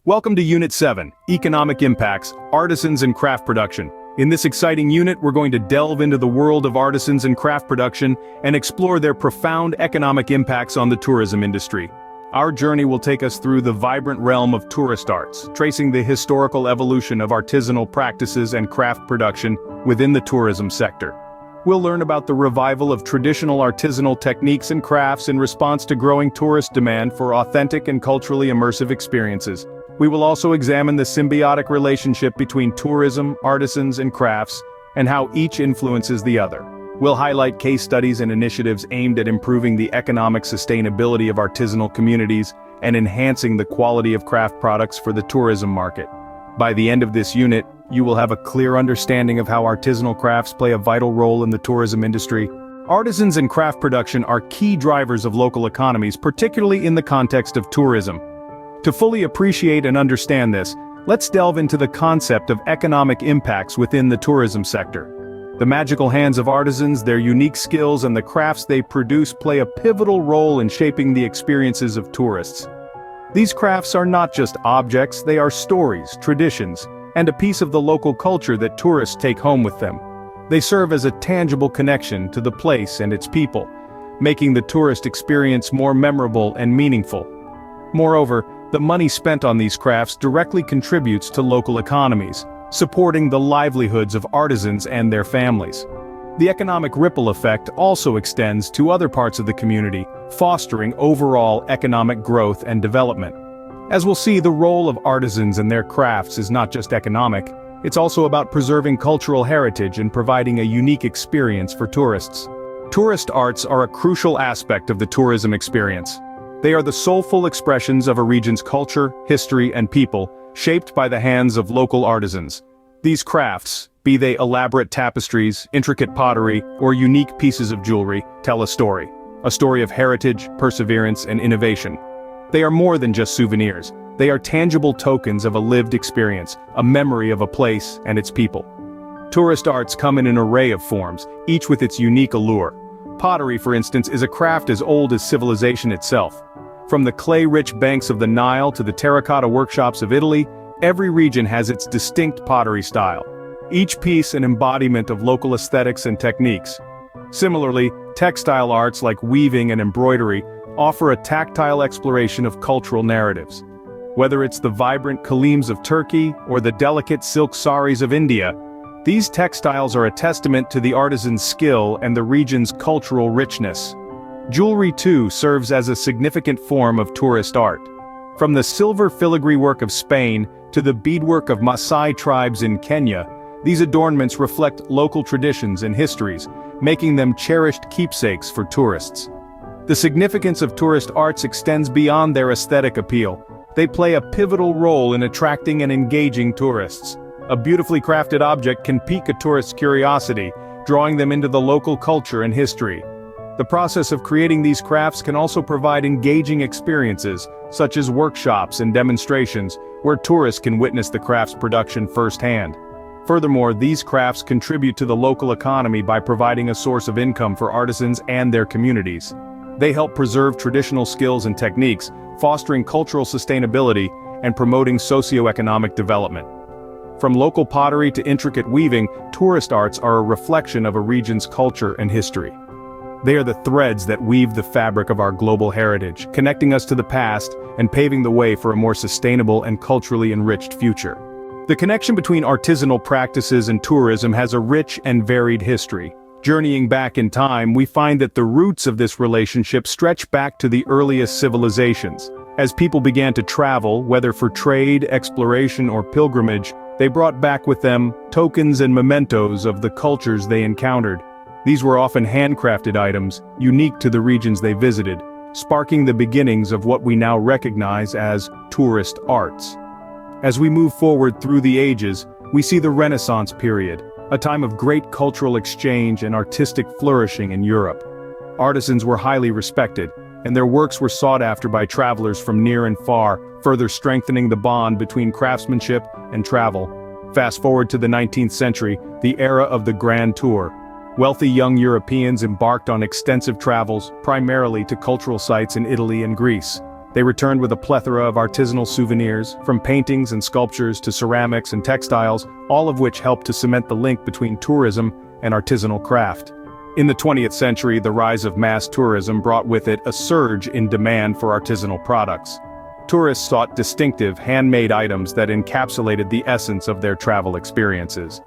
Welcome to Unit 7, Economic Impacts, Artisans and Craft Production. In this exciting unit, we're going to delve into the world of artisans and craft production and explore their profound economic impacts on the tourism industry. Our journey will take us through the vibrant realm of tourist arts, tracing the historical evolution of artisanal practices and craft production within the tourism sector. We'll learn about the revival of traditional artisanal techniques and crafts in response to growing tourist demand for authentic and culturally immersive experiences. We will also examine the symbiotic relationship between tourism, artisans, and crafts, and how each influences the other. We'll highlight case studies and initiatives aimed at improving the economic sustainability of artisanal communities and enhancing the quality of craft products for the tourism market. By the end of this unit, you will have a clear understanding of how artisanal crafts play a vital role in the tourism industry. Artisans and craft production are key drivers of local economies, particularly in the context of tourism. To fully appreciate and understand this, let's delve into the concept of economic impacts within the tourism sector. The magical hands of artisans, their unique skills, and the crafts they produce play a pivotal role in shaping the experiences of tourists. These crafts are not just objects, they are stories, traditions, and a piece of the local culture that tourists take home with them. They serve as a tangible connection to the place and its people, making the tourist experience more memorable and meaningful. Moreover, the money spent on these crafts directly contributes to local economies, supporting the livelihoods of artisans and their families. The economic ripple effect also extends to other parts of the community, fostering overall economic growth and development. As we'll see, the role of artisans and their crafts is not just economic, it's also about preserving cultural heritage and providing a unique experience for tourists. Tourist arts are a crucial aspect of the tourism experience. They are the soulful expressions of a region's culture, history, and people, shaped by the hands of local artisans. These crafts, be they elaborate tapestries, intricate pottery, or unique pieces of jewelry, tell a story of heritage, perseverance, and innovation. They are more than just souvenirs. They are tangible tokens of a lived experience, a memory of a place and its people. Tourist arts come in an array of forms, each with its unique allure. Pottery, for instance, is a craft as old as civilization itself. From the clay-rich banks of the Nile to the terracotta workshops of Italy, every region has its distinct pottery style, each piece an embodiment of local aesthetics and techniques. Similarly, textile arts like weaving and embroidery offer a tactile exploration of cultural narratives. Whether it's the vibrant kalims of Turkey or the delicate silk saris of India, these textiles are a testament to the artisan's skill and the region's cultural richness. Jewelry too serves as a significant form of tourist art. From the silver filigree work of Spain to the beadwork of Maasai tribes in Kenya, these adornments reflect local traditions and histories, making them cherished keepsakes for tourists. The significance of tourist arts extends beyond their aesthetic appeal. They play a pivotal role in attracting and engaging tourists. A beautifully crafted object can pique a tourist's curiosity, drawing them into the local culture and history. The process of creating these crafts can also provide engaging experiences, such as workshops and demonstrations, where tourists can witness the craft's production firsthand. Furthermore, these crafts contribute to the local economy by providing a source of income for artisans and their communities. They help preserve traditional skills and techniques, fostering cultural sustainability and promoting socio-economic development. From local pottery to intricate weaving, tourist arts are a reflection of a region's culture and history. They are the threads that weave the fabric of our global heritage, connecting us to the past and paving the way for a more sustainable and culturally enriched future. The connection between artisanal practices and tourism has a rich and varied history. Journeying back in time, we find that the roots of this relationship stretch back to the earliest civilizations. As people began to travel, whether for trade, exploration, or pilgrimage, they brought back with them tokens and mementos of the cultures they encountered. These were often handcrafted items, unique to the regions they visited, sparking the beginnings of what we now recognize as tourist arts. As we move forward through the ages, we see the Renaissance period, a time of great cultural exchange and artistic flourishing in Europe. Artisans were highly respected, and their works were sought after by travelers from near and far, further strengthening the bond between craftsmanship and travel. Fast forward to the 19th century, the era of the Grand Tour. Wealthy young Europeans embarked on extensive travels, primarily to cultural sites in Italy and Greece. They returned with a plethora of artisanal souvenirs, from paintings and sculptures to ceramics and textiles, all of which helped to cement the link between tourism and artisanal craft. In the 20th century, the rise of mass tourism brought with it a surge in demand for artisanal products. Tourists sought distinctive, handmade items that encapsulated the essence of their travel experiences.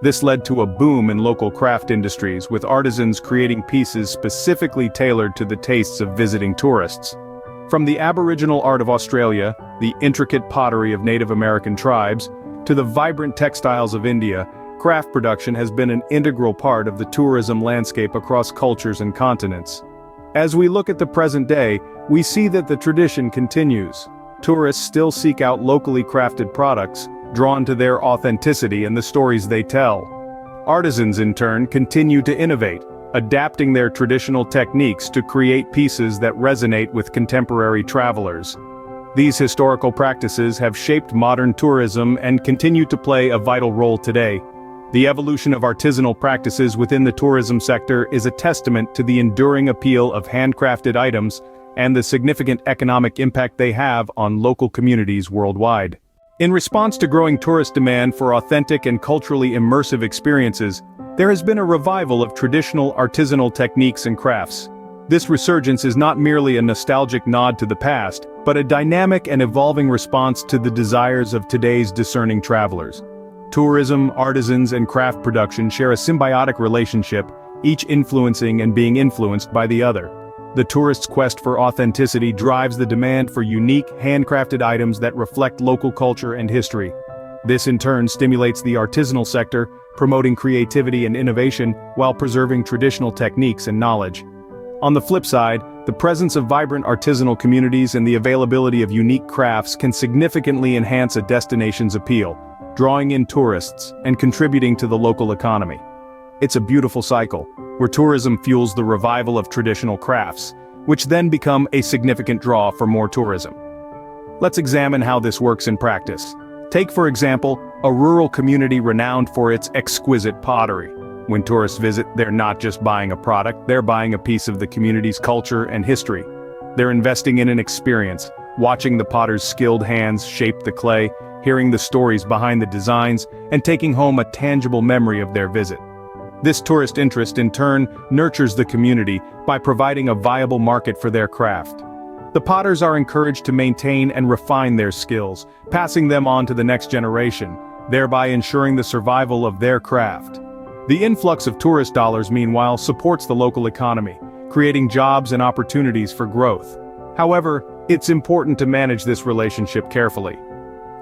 This led to a boom in local craft industries, with artisans creating pieces specifically tailored to the tastes of visiting tourists. From the Aboriginal art of Australia, the intricate pottery of Native American tribes, to the vibrant textiles of India, craft production has been an integral part of the tourism landscape across cultures and continents. As we look at the present day, we see that the tradition continues. Tourists still seek out locally crafted products, drawn to their authenticity and the stories they tell. Artisans, in turn, continue to innovate, adapting their traditional techniques to create pieces that resonate with contemporary travelers. These historical practices have shaped modern tourism and continue to play a vital role today. The evolution of artisanal practices within the tourism sector is a testament to the enduring appeal of handcrafted items and the significant economic impact they have on local communities worldwide. In response to growing tourist demand for authentic and culturally immersive experiences, there has been a revival of traditional artisanal techniques and crafts. This resurgence is not merely a nostalgic nod to the past, but a dynamic and evolving response to the desires of today's discerning travelers. Tourism, artisans, and craft production share a symbiotic relationship, each influencing and being influenced by the other. The tourist's quest for authenticity drives the demand for unique, handcrafted items that reflect local culture and history. This in turn stimulates the artisanal sector, promoting creativity and innovation while preserving traditional techniques and knowledge. On the flip side, the presence of vibrant artisanal communities and the availability of unique crafts can significantly enhance a destination's appeal, drawing in tourists and contributing to the local economy. It's a beautiful cycle, where tourism fuels the revival of traditional crafts, which then become a significant draw for more tourism. Let's examine how this works in practice. Take, for example, a rural community renowned for its exquisite pottery. When tourists visit, they're not just buying a product, they're buying a piece of the community's culture and history. They're investing in an experience, watching the potter's skilled hands shape the clay, hearing the stories behind the designs, and taking home a tangible memory of their visit. This tourist interest in turn nurtures the community by providing a viable market for their craft. The potters are encouraged to maintain and refine their skills, passing them on to the next generation, thereby ensuring the survival of their craft. The influx of tourist dollars, meanwhile, supports the local economy, creating jobs and opportunities for growth. However, it's important to manage this relationship carefully.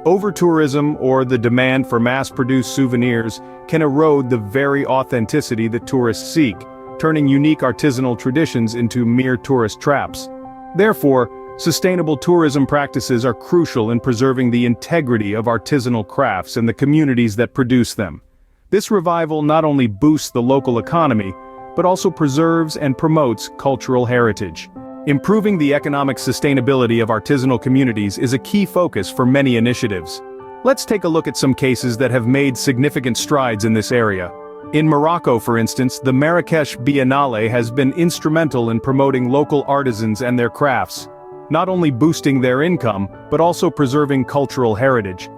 Over-tourism, or the demand for mass-produced souvenirs, can erode the very authenticity that tourists seek, turning unique artisanal traditions into mere tourist traps. Therefore, sustainable tourism practices are crucial in preserving the integrity of artisanal crafts and the communities that produce them. This revival not only boosts the local economy, but also preserves and promotes cultural heritage. Improving the economic sustainability of artisanal communities is a key focus for many initiatives. Let's take a look at some cases that have made significant strides in this area. In Morocco, for instance, the Marrakesh Biennale has been instrumental in promoting local artisans and their crafts, not only boosting their income, but also preserving cultural heritage.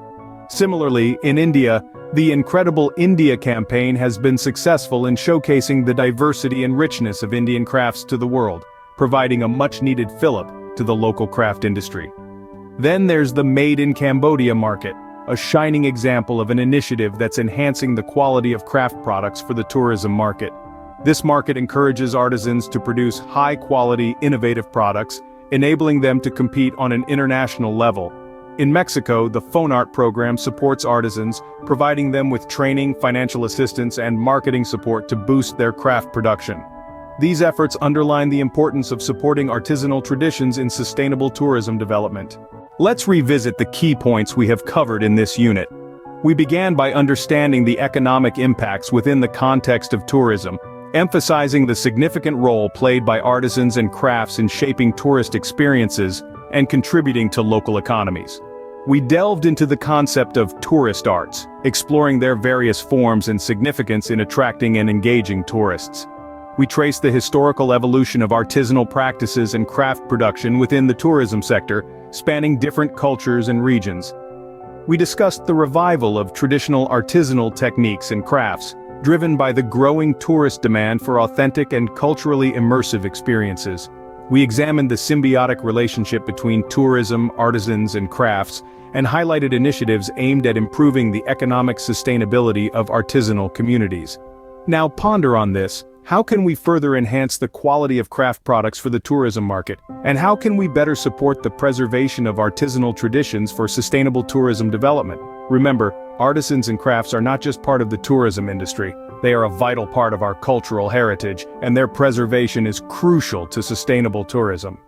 Similarly, in India, the Incredible India campaign has been successful in showcasing the diversity and richness of Indian crafts to the world, providing a much-needed fillip to the local craft industry. Then there's the Made in Cambodia market, a shining example of an initiative that's enhancing the quality of craft products for the tourism market. This market encourages artisans to produce high-quality, innovative products, enabling them to compete on an international level. In Mexico, the FONART program supports artisans, providing them with training, financial assistance, and marketing support to boost their craft production. These efforts underline the importance of supporting artisanal traditions in sustainable tourism development. Let's revisit the key points we have covered in this unit. We began by understanding the economic impacts within the context of tourism, emphasizing the significant role played by artisans and crafts in shaping tourist experiences and contributing to local economies. We delved into the concept of tourist arts, exploring their various forms and significance in attracting and engaging tourists. we trace the historical evolution of artisanal practices and craft production within the tourism sector, spanning different cultures and regions. We discussed the revival of traditional artisanal techniques and crafts, driven by the growing tourist demand for authentic and culturally immersive experiences. We examined the symbiotic relationship between tourism, artisans, and crafts, and highlighted initiatives aimed at improving the economic sustainability of artisanal communities. Now ponder on this: how can we further enhance the quality of craft products for the tourism market? And how can we better support the preservation of artisanal traditions for sustainable tourism development? Remember, artisans and crafts are not just part of the tourism industry. They are a vital part of our cultural heritage, and their preservation is crucial to sustainable tourism.